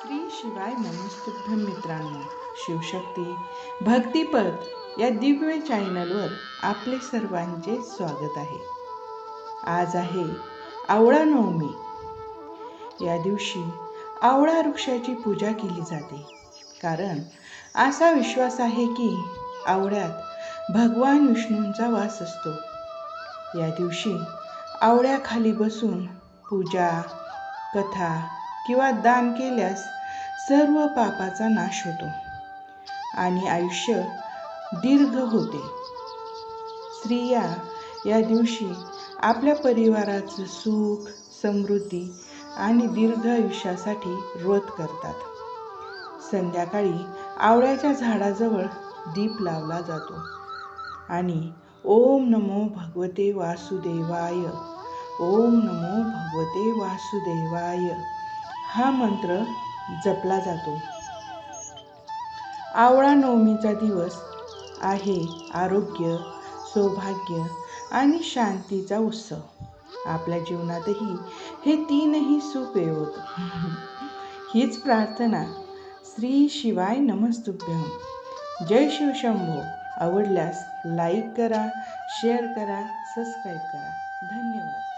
श्री शिवाय नमस्तुभ्यं मित्रांनो, शिवशक्ती भक्तिपद या दिव्य चॅनलवर आपले सर्वांचे स्वागत आहे. आज आहे आवळा नवमी. या दिवशी आवळा वृक्षाची पूजा केली जाते, कारण असा विश्वास आहे की आवळ्यात भगवान विष्णूंचा वास असतो. या दिवशी आवळ्याखाली बसून पूजा, कथा किंवा दान केल्यास सर्व पापाचा नाश होतो आणि आयुष्य दीर्घ होते. स्त्रिया या दिवशी आपल्या परिवाराचं सुख, समृद्धी आणि दीर्घ आयुष्यासाठी व्रत करतात. संध्याकाळी आवळ्याच्या झाडाजवळ दीप लावला जातो आणि ओम नमो भगवते वासुदेवाय, ओम नमो भगवते वासुदेवाय हा मंत्र जपला जातो. आवळा नवमीचा दिवस आहे आरोग्य, सौभाग्य आणि शांतीचा उत्सव. आपल्या जीवनातही हे तीनही सुख येवोत हीच प्रार्थना. श्री शिवाय नमस्तुभ्यं. जय शिवशंभो. आवडल्यास लाईक करा, शेअर करा, सबस्क्राईब करा. धन्यवाद.